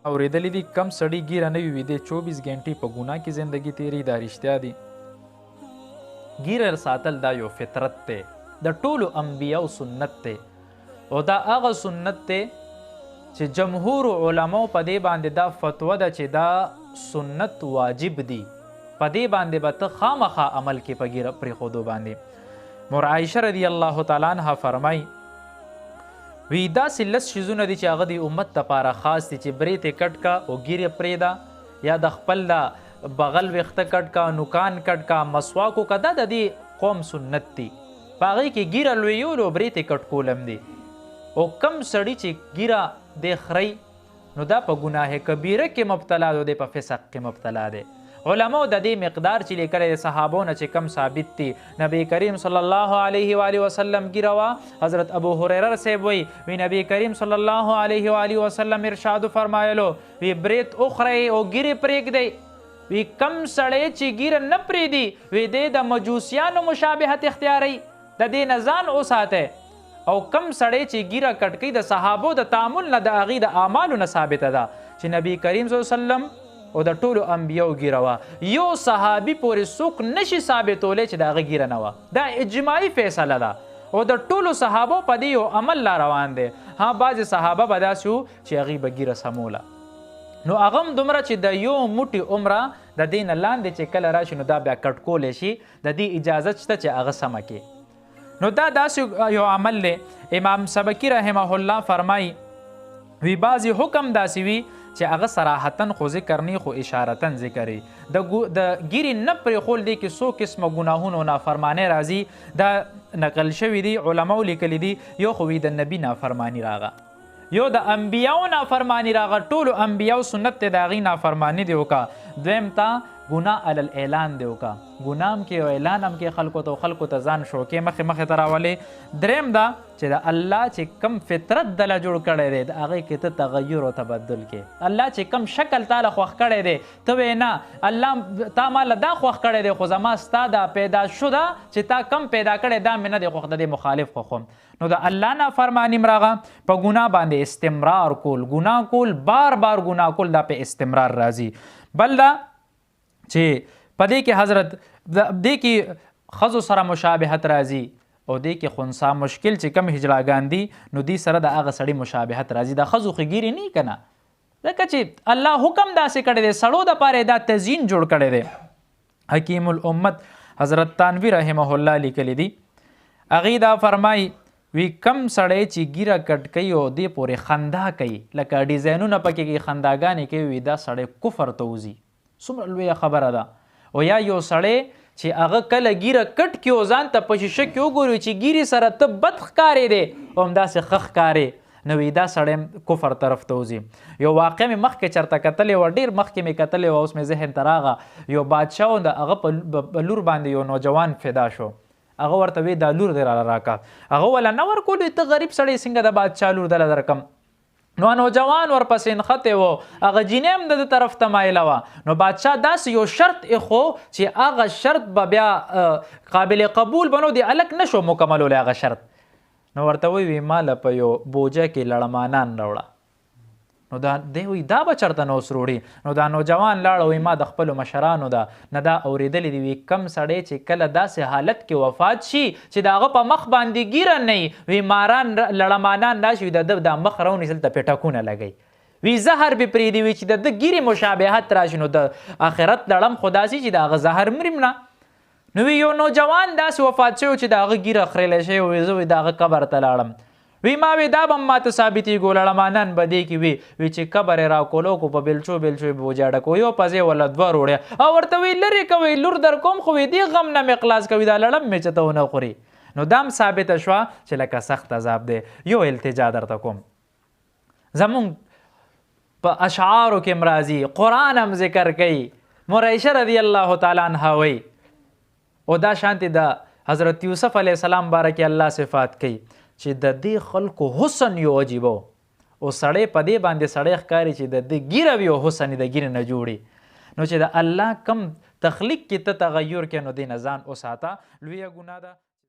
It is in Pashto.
اورېدلی دي کم سړي ګیره نه وي ویدې 24 غنټې په ګناه کې زندګي تېري دا رښتیا دي. ګیره ساتل دا یو فطرت دی، د ټولو انبیاو سنت دی او دا هغه سنت دی چې جمهور علماو په دې باندې دا فتوه ده چې دا سنت واجب دي، په دې باندې به ته خامخا عمل کې په ګیره پرېښودو باندې. مور عایشه رضی الله تعالی عنها فرمایي وی داسې لس شیزونه دي چې هغه د امت دپاره خاص دي چې برې ته کټ کا او ګیرې پرېږده یا د خپل د بغل ویښته کټ کا، نوکان کټ کا، مسواک وکړه، دا د دې قوم سنت دي. په هغې کې ګیره لویول او برې ته کټ کولم دي. او کم سړي چې ګیره دی خرئ نو دا په ګناه کبیره کې مبتلا دی، په فسق کې مبتلا دی. علماء د دې مقدار چې لیکلی د صحابو نه چې کم ثابت دي. نبی کریم صلی الله علیه و آله وسلم ګیره وه. حضرت ابو هریره صاحب وی نبی کریم صلی الله علیه و آله وسلم ارشاد فرمایلو وی برید اخرئ او ګیرې پرېږدئ. وی کم سړی چې ګیره نه پرېږدي وی دی د مجوسیانو مشابهت اختیاروي، د دې نه ځان وساتئ. او کم سړی چې ګیره کټ کوي د صحابو د تعامل نه د هغې د اعمالو نه ثابته ده چې نبی کریم صلی الله علیه وسلم او د ټولو انبیاو ګیره وه. یو صحابي پورې څوک نشي ثابتولی چې د هغه ګیره نه وه. دا اجماعي فیصله ده او د ټولو صحابو په دې یو عمل لا روان دی. ها بعضې صحابه به داسې وو چې هغې به ګیره سموله، نو هغه هم دومره چې د یو موټي عمره د دې نه لاندې چې کله راشي نو دا بیا کټ کولی شي، د دې اجازت شته چې هغه سمه کړي. نو دا داسې یو عمل دی. امام سبکي رحمه الله فرمایي وی بعضې حکم داسې وي چې هغه صراحتاً خو ذکر نه خو اشارتاً ذکر وي. د ګیرې نه پرېښول دی کې څو قسمه ګناهونه او نافرمانۍ راځي، دا نقل شوي دي، علماو لیکلي دي. یو خو وي د نبي نافرماني راغه، یو د انبیاو نافرماني راغه، ټولو انبیاو سنت دی د هغې نافرماني دی وکړه. دویم تا ګناه علی الاعلان دی وکړه، ګناه هم کې او اعلان هم کې خلکو ته ځان شوکې مخې ته راولې. دریم دا چې د الله چې کم فطرت دله جوړ کړی دی د هغې کې ته تغیر او تبدل کې. الله چې کم شکل تاله خوښ کړی دی ته وایې نه الله تا ماله دا خوښ کړی دی خو زما ستا دا پیدا شده چې تا کم پیدا کړی دا مې نه دی خوښ، د دې مخالف خوښوم. نو د الله نافرماني م راغه. په ګناه باندې استمرار کول، ګناه کول، بار بار ګناه کول، دا په استمرار راځي. بل دا چې په دې کې حضرت دې کې ښځو سره مشابهت راځي او دې کې خنثی مشکل چې کم هجراګان دي نو دې سره د هغه سړي مشابهت راځي. د ښځو خو ګیرې نه که نه، ځکه چې الله حکم داسې کړی دی، سړو دپاره دا تزیین جوړ کړی دی. حکیم الامت حضرت تانوي رحمه الله لیکلی دي، هغې دا فرمایي وی کم سړی چې ګیره کټ کوي او دې پورې خندا کوي، لکه ډیزاینونه پکې کې خنداګانې کوي، وي دا سړی کفر ته وځي. څومره لویه خبره ده. او یا یو سړی چې هغه کله ګیره کټ کړي او ځان ته په شیشه کې وګوري چې ګیرې سره ته بد ښکارې دی او همداسې ښه ښکارې، نو وي دا سړی کفر طرف ته وځي. یو واقع مې مخکې چېرته کتلې وه، ډېر مخکې مې کتلې وه، اوس مې ذهن ته راغه. یو بادشاه و، د هغه په لور باندې یو نوجوان فدا شو. هغه ورته وی دا لور دی راکه، هغه وله نه ورکولې، ته غریب سړی څنګه د بادشاه لور دله درکم. نو نوجوان ورپسې نښتی و، هغه جینۍ هم د طرف ته مایله وه. نو بادشاه داسې یو شرط ایښو چې هغه شرط به بیا قابل قبول به نو د هلک نه شو مکملولی هغه شرط. نو ورته وی ماله په یو بوجه کې لړمانان راوړه. نو دی وی دا به چېرته نه اوس روړي. نو دا نوجوان لاړه وی ما د خپلو مشرانو ده نه دا اورېدلي دي، وی کم سړی چې کله داسې حالت کې وفات شي چې د هغه په مخ باندې ګیره نه وي، وی ماران لړمانان راشي وي د ده دا مخ راونیسل ته پېټکونه لګوي، وی زهر به پرېږدي، وي چې د ده ګیرې مشابهت راشي نو د آخرت لړم خو داسې چې د هغه زهر مریم نه. نو وی یو نوجوان داسې وفات شوی چې د هغه ګیره خریلی شوی وي، زه وی د هغه قبر ته لاړم. وی ما وی دا به هم ماته ثابتېږو، لړمانان به دې کې وي چې قبر یې راکولو کو په بلچو بلچو یې به وجاړه کو، یو پځې وله دوه روړې او ورته وی لرې کوئ لور در کوم، خو وی دې غم نه مې خلاص کوي، دا لړم مې چې ته ونه خوري. نو دا هم ثابته شوه چې لکه سخت عذاب دی. یو التجا درته کوم، زمونږ په اشعارو کې هم راځي، قرآن هم ذکر کوي. مور عایشه رضی الله تعالی عنها وی او دا شانتې د حضرت یوسف علیه السلام باره کې الله صفات کوي چې د دې خلکو حسن یو عجیبه و، او سړی په دې باندې سړی ښکاري چې د دې ګیره وي او حسن یې د ګیرې نه جوړي. نو چې د الله کم تخلیق کې ته تغیر کې نو دې نه ځان وساته، لویه ګناه ده.